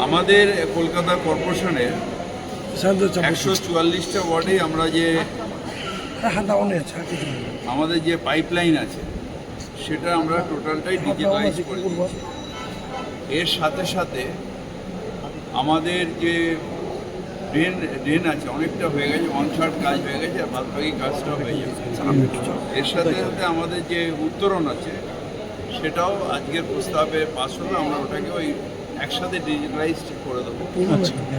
আমাদের কলকাতা কর্পোরেশনের 144টা ওয়ার্ডে আমরা যে আমাদের যে পাইপলাইন আছে সেটা আমরা টোটালটাই ডিজিটালাইজ করে দিয়েছি। এর সাথে সাথে আমাদের যে ড্রেন আছে অনেকটা হয়ে গেছে, 1/3 কাজ হয়ে গেছে, আর বাদবাকি কাজটা হয়ে যাবে। এর সাথে সাথে আমাদের যে উত্তরণ আছে সেটাও আজকের প্রস্তাবে পাস হলো, আমরা ওটাকে ওই একসাথে ডিজিটালাইজ করে দেবো,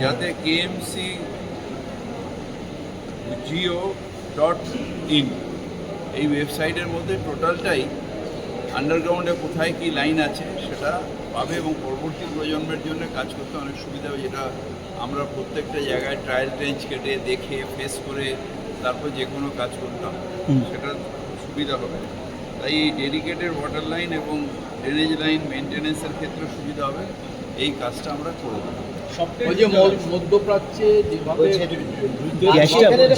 যাতে KMC geo.in এই ওয়েবসাইটের মধ্যে টোটালটাই আন্ডারগ্রাউন্ডে কোথায় কি লাইন আছে সেটা পাবে এবং পরবর্তী প্রজন্মের জন্য কাজ করতে অনেক সুবিধা হবে, যেটা আমরা প্রত্যেকটা জায়গায় ট্রায়াল ট্রেঞ্চ কেটে দেখে ফেস করে তারপর যে কোনো কাজ করতাম, সেটা সুবিধা হবে। তাই এই ডেডিকেটেড ওয়াটার লাইন এবং ড্রেনেজ লাইন মেনটেন্যান্সের ক্ষেত্রে সুবিধা হবে, এই কাজটা আমরা করব। মধ্যপ্রাচ্যে যেভাবে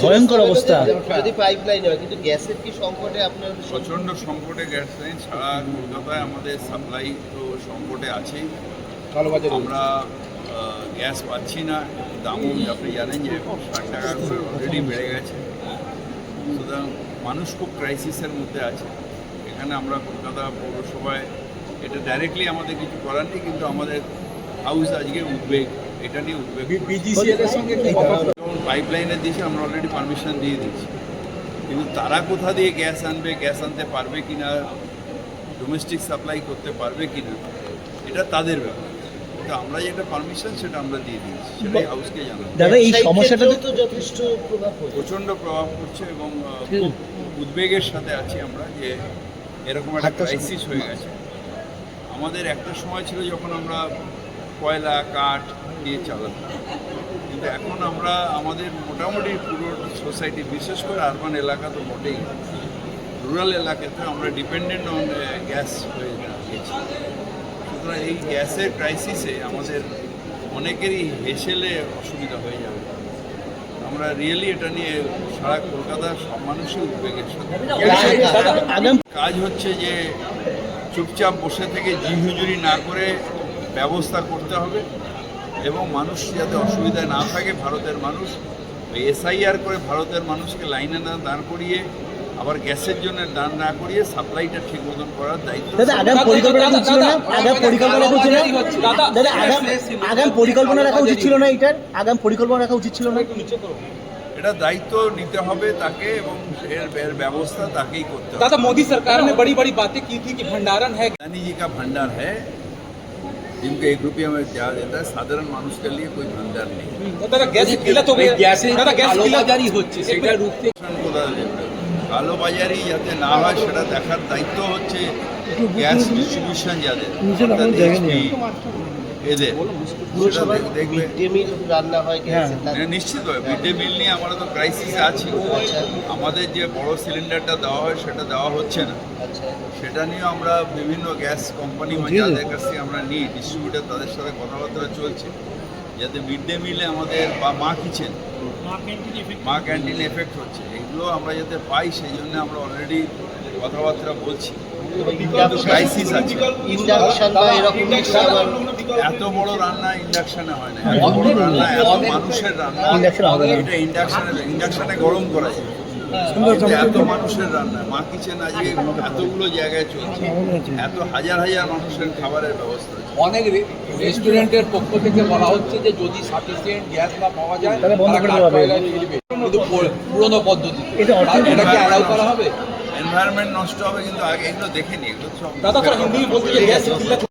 ভয়ঙ্কর অবস্থা, যদি পাইপলাইন হয়, কিন্তু গ্যাসের কি সংকটে আপনার? প্রচণ্ড সংকটে গ্যাস লাইন সারা কলকাতায় আমাদের সাপ্লাই তো সংকটে আছেই। আমরা গ্যাস পাচ্ছি না, দামও আপনি জানেন যে 60 টাকা করে অলরেডি বেড়ে গেছে, সুতরাং মানুষ খুব ক্রাইসিসের মধ্যে আছে। এখানে আমরা কলকাতা পৌরসভায় এটা ডাইরেক্টলি আমাদের কিছু করার নেই, কিন্তু আমাদের হাউস আজকে উদ্বেগ, এটা নিয়ে উদ্বেগ। যেমন পাইপলাইনের দিয়েছে আমরা অলরেডি পারমিশন দিয়ে দিচ্ছি, কিন্তু তারা কোথা দিয়ে গ্যাস আনবে, গ্যাস আনতে পারবে কিনা, ডোমেস্টিক সাপ্লাই করতে পারবে কিনা, এটা তাদের ব্যাপার। কিন্তু আমরা যেটা পারমিশন সেটা আমরা দিয়ে দিচ্ছি, সেটাই হাউসকে জানাবো। দাদা এই সমস্যাটা তো যথেষ্ট প্রভাব পড়ছে, প্রচণ্ড প্রভাব পড়ছে এবং খুব উদ্বেগের সাথে আছি আমরা যে এরকম একটা ক্রাইসিস হয়ে গেছে। আমাদের একটা সময় ছিল যখন আমরা কয়লা কাঠ দিয়ে চালাতাম, কিন্তু এখন আমরা আমাদের মোটামুটি পুরো সোসাইটি, বিশেষ করে আরবান এলাকা তো মোটেই, রুরাল এলাকাতে আমরা ডিপেন্ডেন্ট অন গ্যাস হয়ে গেছি। সুতরাং এই গ্যাসের ক্রাইসিসে আমাদের অনেকেরই হেসেলে অসুবিধা হয়ে যাবে। আমরা রিয়েলি এটা নিয়ে সারা কলকাতার সব মানুষই উদ্বেগের সাথে। কাজ হচ্ছে যে চুপচাপ বসে থেকে হুজুরি না করে ব্যবস্থা করতে হবে এবং মানুষ যাতে অসুবিধায় না থাকে। ভারতের মানুষ SIR করে ভারতের মানুষকে লাইনে না দাঁড় করিয়ে আবার গ্যাসের জন্য দাঁড় না করিয়ে সাপ্লাইটা ঠিক মতন করার দায়িত্ব। আগাম পরিকল্পনা ছিল না, আগাম পরিকল্পনা রাখা উচিত ছিল না, এটার আগাম পরিকল্পনা রাখা উচিত ছিল না। এটা দায়িত্ব নিতে হবে তাকে এবং এর ব্যবস্থা তাকেই করতে হবে। दादा मोदी सरकार ने बड़ी बड़ी बातें की थी कि भंडारण है, अदानी जी का भंडार है, जिनको 1 रुपया में दिया देता है, साधारण मानुष के लिए कोई भंडार नहीं। दादा गैस किल्लत हो गई, दादा गैस কালোবাজারি হচ্ছে, সেটা রুখতে কালোবাজারি যাতে না হয় সেটা দেখার দায়িত্ব হচ্ছে গ্যাস ডিস্ট্রিবিউশন যাদের, এদের দেখবে রান্না হয় গ্যাসের। নিশ্চিত হয় মিড ডে মিল নিয়ে আমরা তো ক্রাইসিসে আছি। আমাদের যে বড় সিলিন্ডারটা দেওয়া হয় সেটা দেওয়া হচ্ছে না, সেটা নিয়ে আমরা বিভিন্ন গ্যাস কোম্পানি যাদের কাছ থেকে আমরা নিই, ডিস্ট্রিবিউটার, তাদের সাথে কথাবার্তা চলছে যাতে মিড ডে মিলে আমাদের বা মা কিচেন, মা ক্যান্টিন এফেক্ট হচ্ছে, এগুলো আমরা যাতে পাই সেই জন্য আমরা অলরেডি কথাবার্তা বলছি। ক্রাইসিস আছে, এত বড় রান্না ইন্ডাকশনে হয় না, এত বড় রান্না, এত মানুষের রান্না এটা ইন্ডাকশনে গরম করা যায়, এত মানুষের রান্না মা কিচেন আজকে এতগুলো জায়গায় চলছে, এত হাজার হাজার মানুষের খাবারের ব্যবস্থা আছে। অনেক রেস্টুরেন্টের পক্ষ থেকে বলা হচ্ছে যে যদি সাফিসিয়েন্ট গ্যাস না পাওয়া যায় তাহলে বন্ধ করে দেওয়া হবে, কিন্তু পুরনো পদ্ধতি এটাকে অ্যালাউ করা হবে। এনভায়রনমেন্ট নষ্ট হবে, কিন্তু আগে এগুলো দেখে নি, এগুলো সব দাদা হিন্দি বলতে